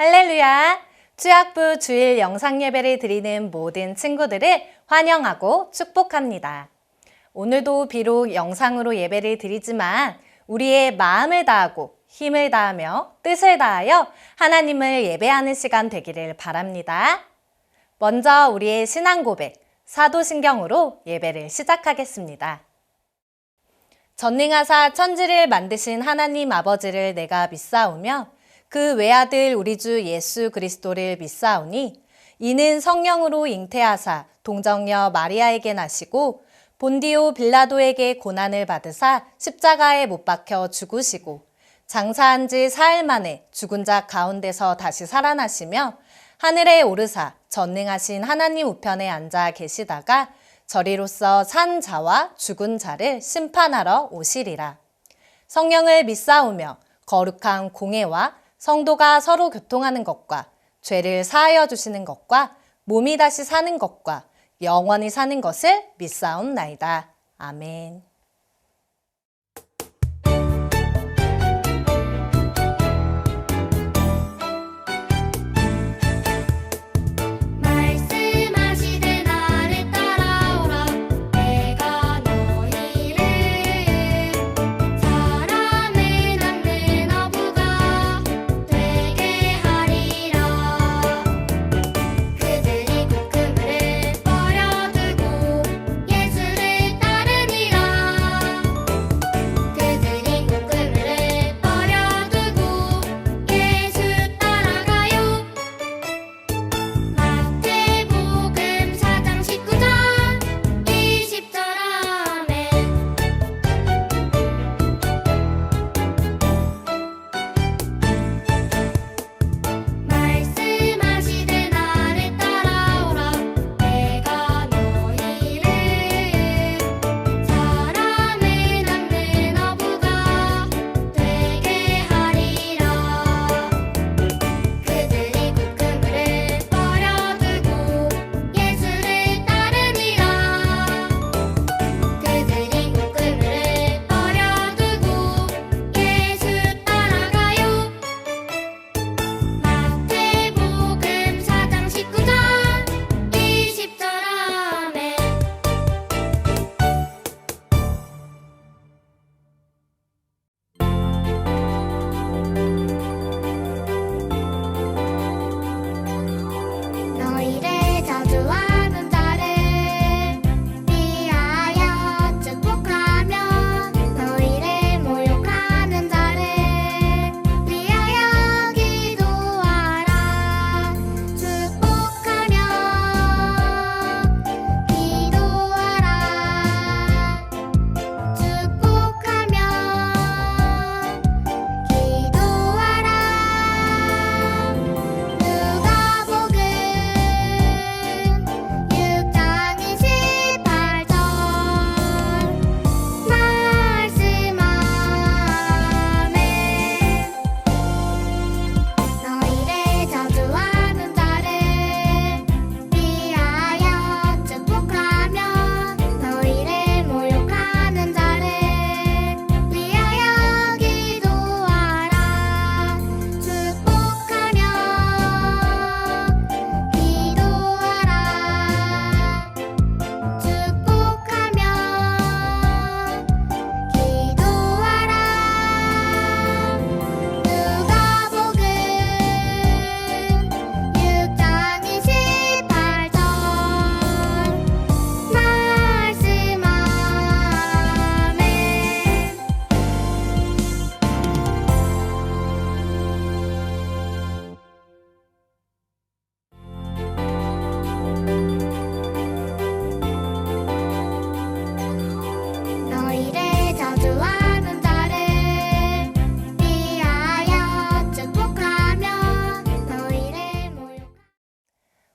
할렐루야! 주약부 주일 영상 예배를 드리는 모든 친구들을 환영하고 축복합니다. 오늘도 비록 영상으로 예배를 드리지만 우리의 마음을 다하고 힘을 다하며 뜻을 다하여 하나님을 예배하는 시간 되기를 바랍니다. 먼저 우리의 신앙 고백, 사도신경으로 예배를 시작하겠습니다. 전능하사 천지를 만드신 하나님 아버지를 내가 믿사오며 그 외아들 우리 주 예수 그리스도를 믿사오니 이는 성령으로 잉태하사 동정녀 마리아에게 나시고 본디오 빌라도에게 고난을 받으사 십자가에 못 박혀 죽으시고 장사한 지 사흘 만에 죽은 자 가운데서 다시 살아나시며 하늘에 오르사 전능하신 하나님 우편에 앉아 계시다가 저리로서 산 자와 죽은 자를 심판하러 오시리라. 성령을 믿사오며 거룩한 공회와 성도가 서로 교통하는 것과 죄를 사하여 주시는 것과 몸이 다시 사는 것과 영원히 사는 것을 믿사옵나이다. 아멘.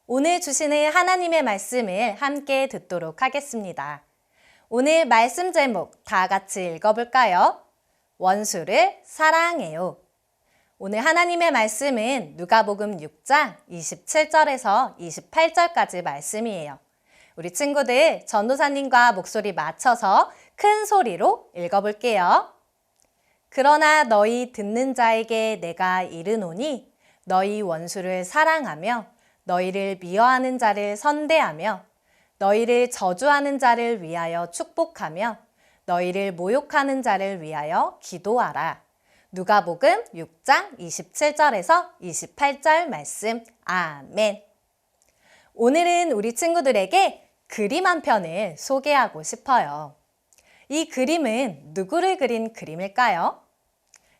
오늘 주시는 하나님의 말씀을 함께 듣도록 하겠습니다. 오늘 말씀 제목 다 같이 읽어볼까요? 원수를 사랑해요. 오늘 하나님의 말씀은 누가복음 6장 27절에서 28절까지 말씀이에요. 우리 친구들 전도사님과 목소리 맞춰서 큰 소리로 읽어볼게요. 그러나 너희 듣는 자에게 내가 이르노니 너희 원수를 사랑하며 너희를 미워하는 자를 선대하며 너희를 저주하는 자를 위하여 축복하며 너희를 모욕하는 자를 위하여 기도하라. 누가복음 6장 27절에서 28절 말씀. 아멘. 오늘은 우리 친구들에게 그림 한 편을 소개하고 싶어요. 이 그림은 누구를 그린 그림일까요?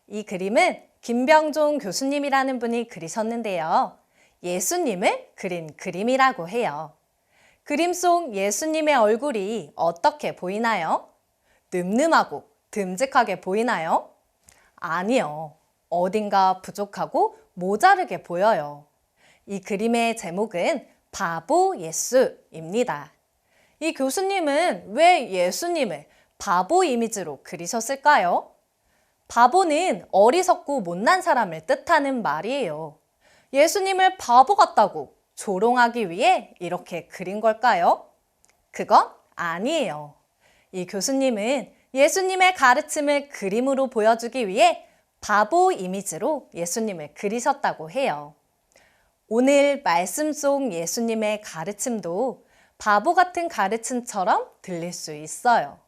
이 그림은 김병종 교수님이라는 분이 그리셨는데요. 예수님을 그린 그림이라고 해요. 그림 속 예수님의 얼굴이 어떻게 보이나요? 늠름하고 듬직하게 보이나요? 아니요. 어딘가 부족하고 모자르게 보여요. 이 그림의 제목은 바보 예수입니다. 이 교수님은 왜 예수님을 바보 이미지로 그리셨을까요? 바보는 어리석고 못난 사람을 뜻하는 말이에요. 예수님을 바보 같다고 조롱하기 위해 이렇게 그린 걸까요? 그건 아니에요. 이 교수님은 예수님의 가르침을 그림으로 보여주기 위해 바보 이미지로 예수님을 그리셨다고 해요. 오늘 말씀 속 예수님의 가르침도 바보 같은 가르침처럼 들릴 수 있어요.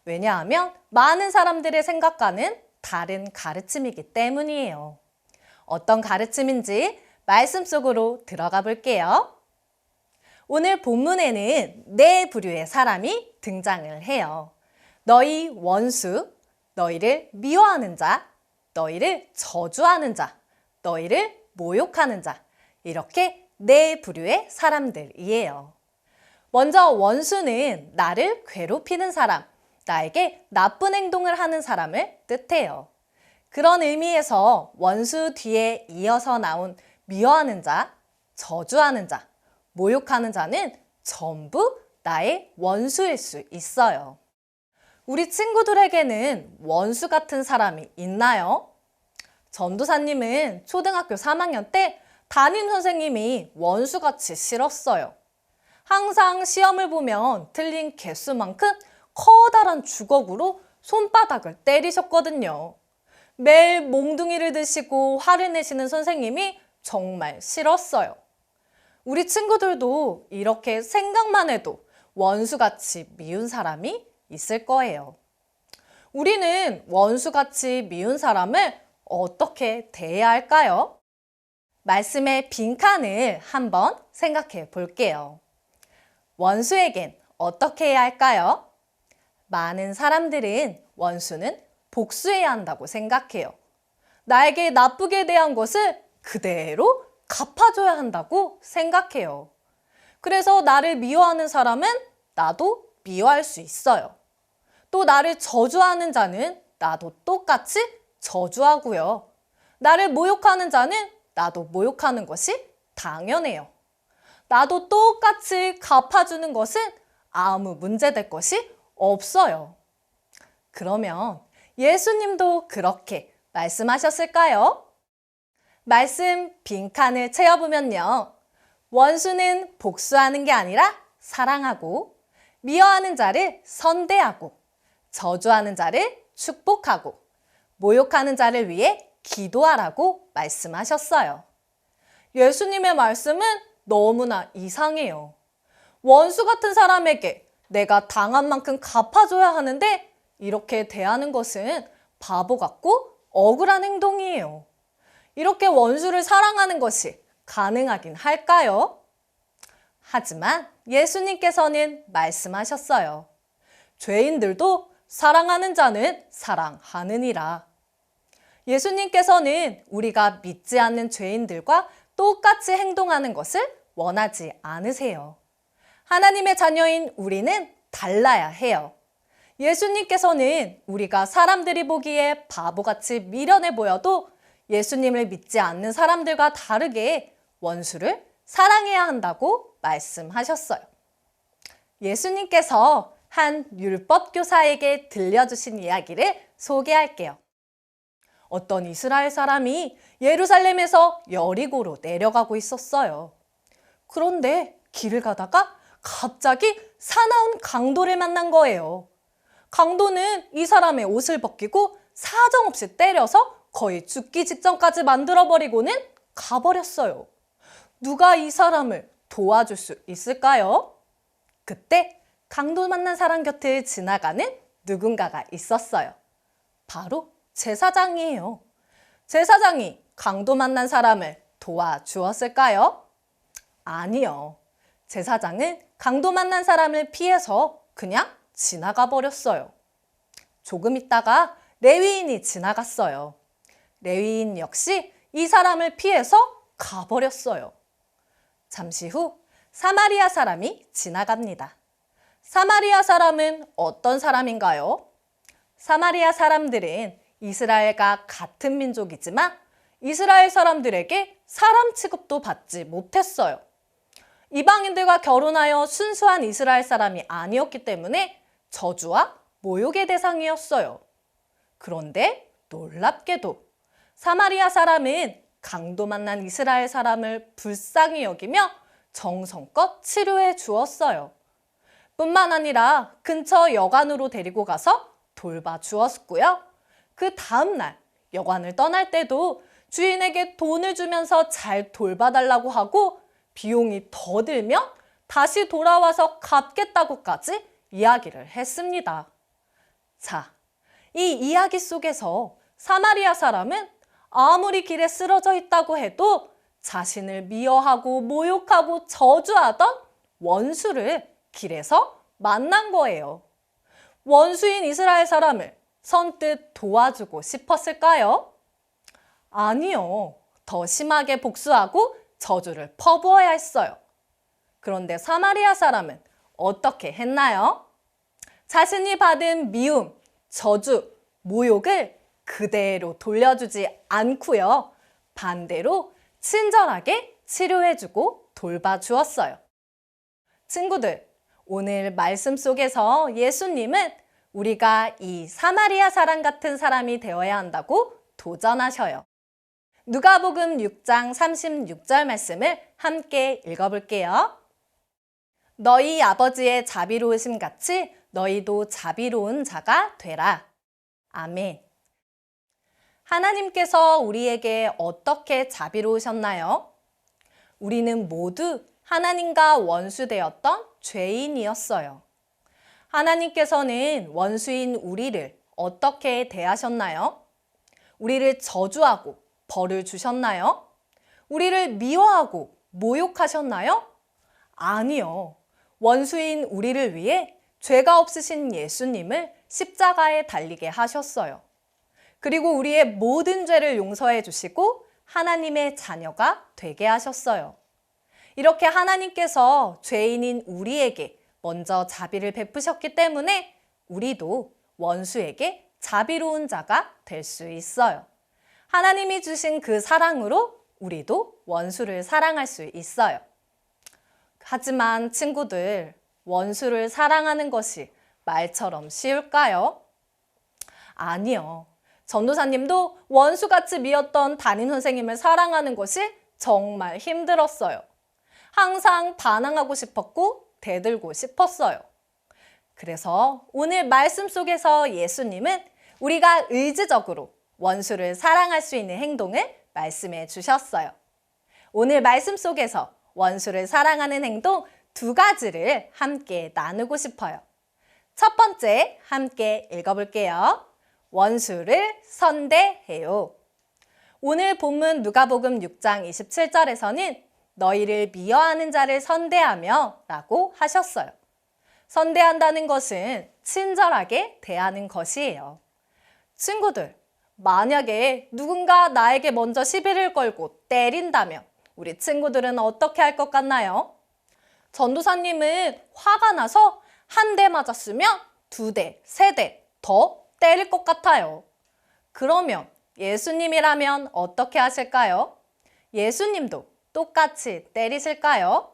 왜냐하면 많은 사람들의 생각과는 다른 가르침이기 때문이에요. 어떤 가르침인지 말씀 속으로 들어가 볼게요. 오늘 본문에는 네 부류의 사람이 등장을 해요. 너희 원수, 너희를 미워하는 자, 너희를 저주하는 자, 너희를 모욕하는 자, 이렇게 네 부류의 사람들이에요. 먼저 원수는 나를 괴롭히는 사람, 나에게 나쁜 행동을 하는 사람을 뜻해요. 그런 의미에서 원수 뒤에 이어서 나온 미워하는 자, 저주하는 자, 모욕하는 자는 전부 나의 원수일 수 있어요. 우리 친구들에게는 원수 같은 사람이 있나요? 전도사님은 초등학교 3학년 때 담임 선생님이 원수같이 싫었어요. 항상 시험을 보면 틀린 개수만큼 커다란 주걱으로 손바닥을 때리셨거든요. 매일 몽둥이를 드시고 화를 내시는 선생님이 정말 싫었어요. 우리 친구들도 이렇게 생각만 해도 원수같이 미운 사람이 있을 거예요. 우리는 원수같이 미운 사람을 어떻게 대해야 할까요? 말씀의 빈칸을 한번 생각해 볼게요. 원수에겐 어떻게 해야 할까요? 많은 사람들은 원수는 복수해야 한다고 생각해요. 나에게 나쁘게 대한 것을 그대로 갚아줘야 한다고 생각해요. 그래서 나를 미워하는 사람은 나도 미워할 수 있어요. 또 나를 저주하는 자는 나도 똑같이 저주하고요. 나를 모욕하는 자는 나도 모욕하는 것이 당연해요. 나도 똑같이 갚아주는 것은 아무 문제될 것이 없어요. 그러면 예수님도 그렇게 말씀하셨을까요? 말씀 빈칸을 채워보면요. 원수는 복수하는 게 아니라 사랑하고, 미워하는 자를 선대하고, 저주하는 자를 축복하고, 모욕하는 자를 위해 기도하라고 말씀하셨어요. 예수님의 말씀은 너무나 이상해요. 원수 같은 사람에게 내가 당한 만큼 갚아줘야 하는데 이렇게 대하는 것은 바보 같고 억울한 행동이에요. 이렇게 원수를 사랑하는 것이 가능하긴 할까요? 하지만 예수님께서는 말씀하셨어요. 죄인들도 사랑하는 자는 사랑하느니라. 예수님께서는 우리가 믿지 않는 죄인들과 똑같이 행동하는 것을 원하지 않으세요. 하나님의 자녀인 우리는 달라야 해요. 예수님께서는 우리가 사람들이 보기에 바보같이 미련해 보여도 예수님을 믿지 않는 사람들과 다르게 원수를 사랑해야 한다고 말씀하셨어요. 예수님께서 한 율법교사에게 들려주신 이야기를 소개할게요. 어떤 이스라엘 사람이 예루살렘에서 여리고로 내려가고 있었어요. 그런데 길을 가다가 갑자기 사나운 강도를 만난 거예요. 강도는 이 사람의 옷을 벗기고 사정없이 때려서 거의 죽기 직전까지 만들어버리고는 가버렸어요. 누가 이 사람을 도와줄 수 있을까요? 그때 강도 만난 사람 곁을 지나가는 누군가가 있었어요. 바로 제사장이에요. 제사장이 강도 만난 사람을 도와주었을까요? 아니요. 제사장은 강도 만난 사람을 피해서 그냥 지나가 버렸어요. 조금 있다가 레위인이 지나갔어요. 레위인 역시 이 사람을 피해서 가버렸어요. 잠시 후 사마리아 사람이 지나갑니다. 사마리아 사람은 어떤 사람인가요? 사마리아 사람들은 이스라엘과 같은 민족이지만 이스라엘 사람들에게 사람 취급도 받지 못했어요. 이방인들과 결혼하여 순수한 이스라엘 사람이 아니었기 때문에 저주와 모욕의 대상이었어요. 그런데 놀랍게도 사마리아 사람은 강도 만난 이스라엘 사람을 불쌍히 여기며 정성껏 치료해 주었어요. 뿐만 아니라 근처 여관으로 데리고 가서 돌봐 주었고요. 그 다음날 여관을 떠날 때도 주인에게 돈을 주면서 잘 돌봐달라고 하고 비용이 더 들면 다시 돌아와서 갚겠다고까지 이야기를 했습니다. 자, 이 이야기 속에서 사마리아 사람은 아무리 길에 쓰러져 있다고 해도 자신을 미워하고 모욕하고 저주하던 원수를 길에서 만난 거예요. 원수인 이스라엘 사람을 선뜻 도와주고 싶었을까요? 아니요. 더 심하게 복수하고 저주를 퍼부어야 했어요. 그런데 사마리아 사람은 어떻게 했나요? 자신이 받은 미움, 저주, 모욕을 그대로 돌려주지 않고요. 반대로 친절하게 치료해주고 돌봐주었어요. 친구들, 오늘 말씀 속에서 예수님은 우리가 이 사마리아 사람 같은 사람이 되어야 한다고 도전하셔요. 누가복음 6장 36절 말씀을 함께 읽어볼게요. 너희 아버지의 자비로우심 같이 너희도 자비로운 자가 되라. 아멘. 하나님께서 우리에게 어떻게 자비로우셨나요? 우리는 모두 하나님과 원수되었던 죄인이었어요. 하나님께서는 원수인 우리를 어떻게 대하셨나요? 우리를 저주하고 벌을 주셨나요? 우리를 미워하고 모욕하셨나요? 아니요. 원수인 우리를 위해 죄가 없으신 예수님을 십자가에 달리게 하셨어요. 그리고 우리의 모든 죄를 용서해 주시고 하나님의 자녀가 되게 하셨어요. 이렇게 하나님께서 죄인인 우리에게 먼저 자비를 베푸셨기 때문에 우리도 원수에게 자비로운 자가 될 수 있어요. 하나님이 주신 그 사랑으로 우리도 원수를 사랑할 수 있어요. 하지만 친구들, 원수를 사랑하는 것이 말처럼 쉬울까요? 아니요. 전도사님도 원수같이 미웠던 담임 선생님을 사랑하는 것이 정말 힘들었어요. 항상 반항하고 싶었고 대들고 싶었어요. 그래서 오늘 말씀 속에서 예수님은 우리가 의지적으로 원수를 사랑할 수 있는 행동을 말씀해 주셨어요. 오늘 말씀 속에서 원수를 사랑하는 행동 2가지를 함께 나누고 싶어요. 첫 번째 함께 읽어볼게요. 원수를 선대해요. 오늘 본문 누가복음 6장 27절에서는 너희를 미워하는 자를 선대하며 라고 하셨어요. 선대한다는 것은 친절하게 대하는 것이에요. 친구들, 만약에 누군가 나에게 먼저 시비를 걸고 때린다면 우리 친구들은 어떻게 할 것 같나요? 전도사님은 화가 나서 한 대 맞았으면 2대, 3대 더 때릴 것 같아요. 그러면 예수님이라면 어떻게 하실까요? 예수님도 똑같이 때리실까요?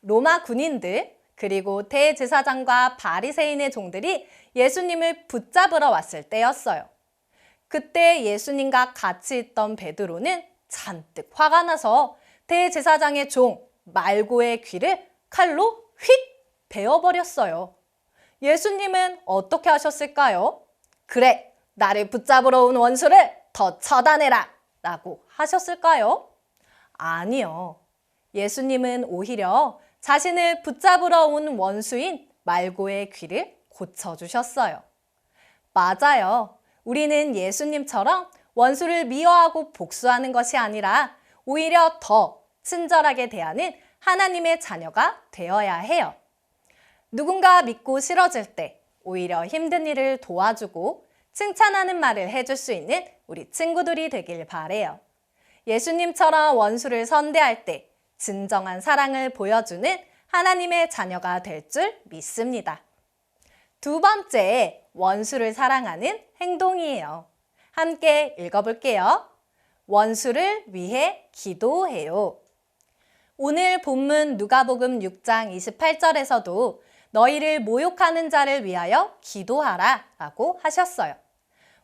로마 군인들 그리고 대제사장과 바리새인의 종들이 예수님을 붙잡으러 왔을 때였어요. 그때 예수님과 같이 있던 베드로는 잔뜩 화가 나서 대제사장의 종 말고의 귀를 칼로 휙 베어버렸어요. 예수님은 어떻게 하셨을까요? 그래, 나를 붙잡으러 온 원수를 더 처단해라 라고 하셨을까요? 아니요. 예수님은 오히려 자신을 붙잡으러 온 원수인 말고의 귀를 고쳐주셨어요. 맞아요. 우리는 예수님처럼 원수를 미워하고 복수하는 것이 아니라 오히려 더 친절하게 대하는 하나님의 자녀가 되어야 해요. 누군가 믿고 싫어질 때 오히려 힘든 일을 도와주고 칭찬하는 말을 해줄 수 있는 우리 친구들이 되길 바래요. 예수님처럼 원수를 선대할 때 진정한 사랑을 보여주는 하나님의 자녀가 될 줄 믿습니다. 두 번째, 원수를 사랑하는 행동이에요. 함께 읽어볼게요. 원수를 위해 기도해요. 오늘 본문 누가복음 6장 28절에서도 너희를 모욕하는 자를 위하여 기도하라 라고 하셨어요.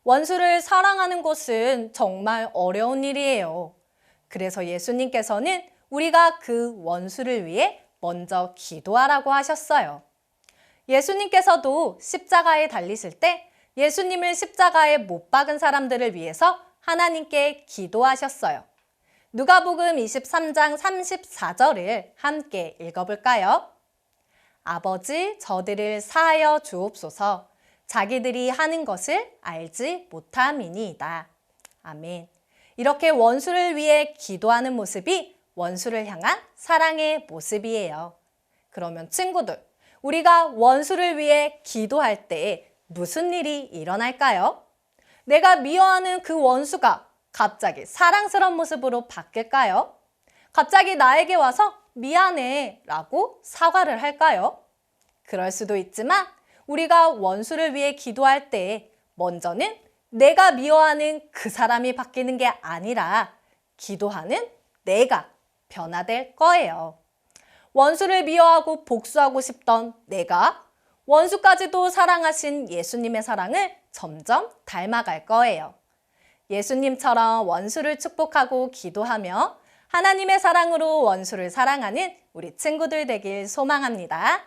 원수를 사랑하는 것은 정말 어려운 일이에요. 그래서 예수님께서는 우리가 그 원수를 위해 먼저 기도하라고 하셨어요. 예수님께서도 십자가에 달리실 때 예수님을 십자가에 못 박은 사람들을 위해서 하나님께 기도하셨어요. 누가복음 23장 34절을 함께 읽어볼까요? 아버지, 저들을 사하여 주옵소서. 자기들이 하는 것을 알지 못함이니이다. 아멘. 이렇게 원수를 위해 기도하는 모습이 원수를 향한 사랑의 모습이에요. 그러면 친구들, 우리가 원수를 위해 기도할 때 무슨 일이 일어날까요? 내가 미워하는 그 원수가 갑자기 사랑스러운 모습으로 바뀔까요? 갑자기 나에게 와서 미안해 라고 사과를 할까요? 그럴 수도 있지만 우리가 원수를 위해 기도할 때 먼저는 내가 미워하는 그 사람이 바뀌는 게 아니라 기도하는 내가 변화될 거예요. 원수를 미워하고 복수하고 싶던 내가 원수까지도 사랑하신 예수님의 사랑을 점점 닮아갈 거예요. 예수님처럼 원수를 축복하고 기도하며 하나님의 사랑으로 원수를 사랑하는 우리 친구들 되길 소망합니다.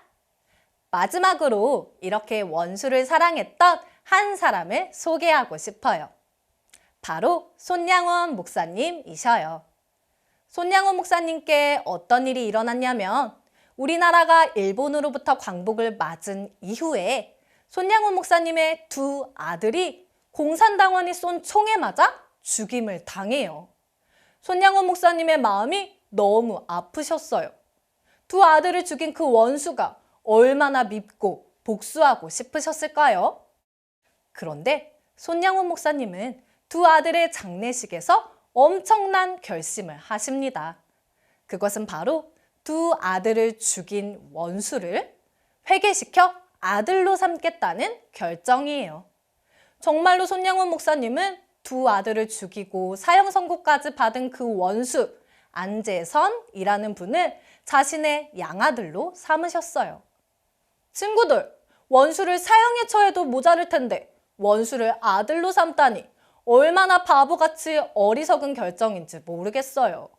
마지막으로 이렇게 원수를 사랑했던 한 사람을 소개하고 싶어요. 바로 손양원 목사님이셔요. 손양원 목사님께 어떤 일이 일어났냐면 우리나라가 일본으로부터 광복을 맞은 이후에 손양원 목사님의 두 아들이 공산당원이 쏜 총에 맞아 죽임을 당해요. 손양원 목사님의 마음이 너무 아프셨어요. 두 아들을 죽인 그 원수가 얼마나 밉고 복수하고 싶으셨을까요? 그런데 손양원 목사님은 두 아들의 장례식에서 엄청난 결심을 하십니다. 그것은 바로 두 아들을 죽인 원수를 회개시켜 아들로 삼겠다는 결정이에요. 정말로 손양원 목사님은 두 아들을 죽이고 사형 선고까지 받은 그 원수 안재선이라는 분을 자신의 양아들로 삼으셨어요. 친구들, 원수를 사형에 처해도 모자랄 텐데 원수를 아들로 삼다니 얼마나 바보같이 어리석은 결정인지 모르겠어요.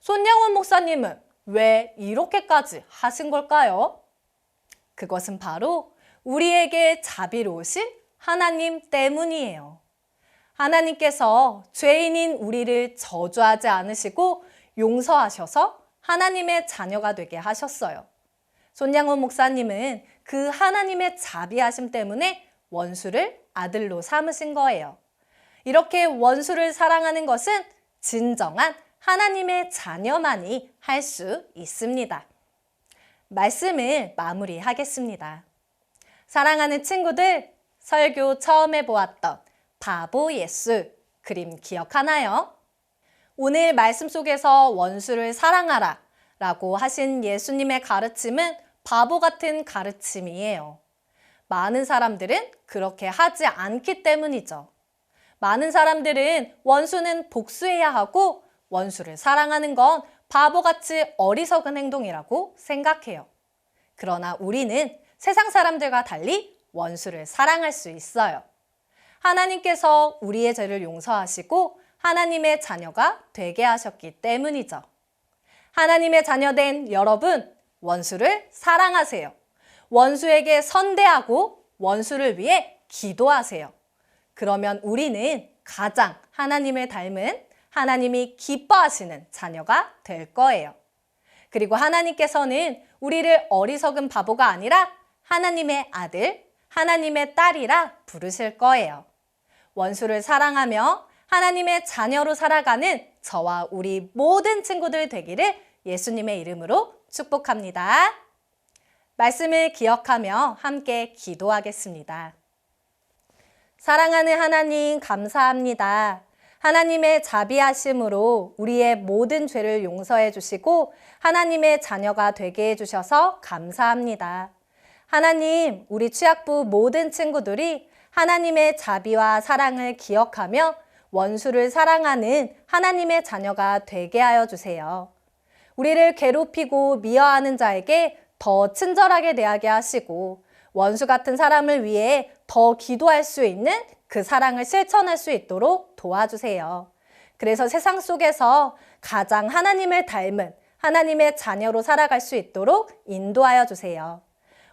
손양원 목사님은 왜 이렇게까지 하신 걸까요? 그것은 바로 우리에게 자비로우신 하나님 때문이에요. 하나님께서 죄인인 우리를 저주하지 않으시고 용서하셔서 하나님의 자녀가 되게 하셨어요. 손양원 목사님은 그 하나님의 자비하심 때문에 원수를 아들로 삼으신 거예요. 이렇게 원수를 사랑하는 것은 진정한 하나님의 자녀만이 할 수 있습니다. 말씀을 마무리하겠습니다. 사랑하는 친구들, 설교 처음에 보았던 바보 예수 그림 기억하나요? 오늘 말씀 속에서 원수를 사랑하라 라고 하신 예수님의 가르침은 바보 같은 가르침이에요. 많은 사람들은 그렇게 하지 않기 때문이죠. 많은 사람들은 원수는 복수해야 하고 원수를 사랑하는 건 바보같이 어리석은 행동이라고 생각해요. 그러나 우리는 세상 사람들과 달리 원수를 사랑할 수 있어요. 하나님께서 우리의 죄를 용서하시고 하나님의 자녀가 되게 하셨기 때문이죠. 하나님의 자녀된 여러분, 원수를 사랑하세요. 원수에게 선대하고 원수를 위해 기도하세요. 그러면 우리는 가장 하나님을 닮은 하나님이 기뻐하시는 자녀가 될 거예요. 그리고 하나님께서는 우리를 어리석은 바보가 아니라 하나님의 아들, 하나님의 딸이라 부르실 거예요. 원수를 사랑하며 하나님의 자녀로 살아가는 저와 우리 모든 친구들 되기를 예수님의 이름으로 축복합니다. 말씀을 기억하며 함께 기도하겠습니다. 사랑하는 하나님, 감사합니다. 하나님의 자비하심으로 우리의 모든 죄를 용서해 주시고 하나님의 자녀가 되게 해주셔서 감사합니다. 하나님, 우리 취학부 모든 친구들이 하나님의 자비와 사랑을 기억하며 원수를 사랑하는 하나님의 자녀가 되게 하여 주세요. 우리를 괴롭히고 미워하는 자에게 더 친절하게 대하게 하시고 원수 같은 사람을 위해 더 기도할 수 있는 그 사랑을 실천할 수 있도록 도와주세요. 그래서 세상 속에서 가장 하나님을 닮은 하나님의 자녀로 살아갈 수 있도록 인도하여 주세요.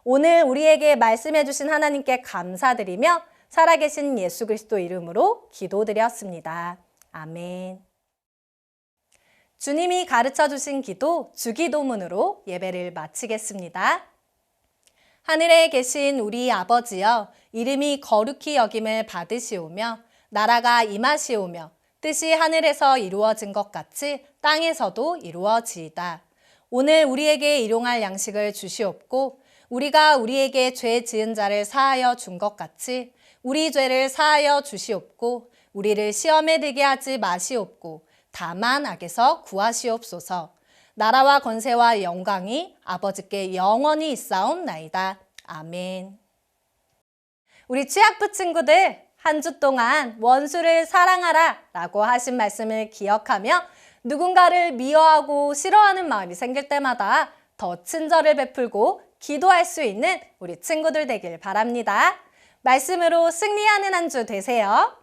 오늘 우리에게 말씀해 주신 하나님께 감사드리며 살아계신 예수 그리스도 이름으로 기도드렸습니다. 아멘. 주님이 가르쳐 주신 기도 주기도문으로 예배를 마치겠습니다. 하늘에 계신 우리 아버지여, 이름이 거룩히 여김을 받으시오며 나라가 임하시오며 뜻이 하늘에서 이루어진 것 같이 땅에서도 이루어지이다. 오늘 우리에게 일용할 양식을 주시옵고 우리가 우리에게 죄 지은 자를 사하여 준 것 같이 우리 죄를 사하여 주시옵고 우리를 시험에 들게 하지 마시옵고 다만 악에서 구하시옵소서. 나라와 권세와 영광이 아버지께 영원히 있사옵나이다. 아멘. 우리 취학부 친구들, 한 주 동안 원수를 사랑하라 라고 하신 말씀을 기억하며 누군가를 미워하고 싫어하는 마음이 생길 때마다 더 친절을 베풀고 기도할 수 있는 우리 친구들 되길 바랍니다. 말씀으로 승리하는 한 주 되세요.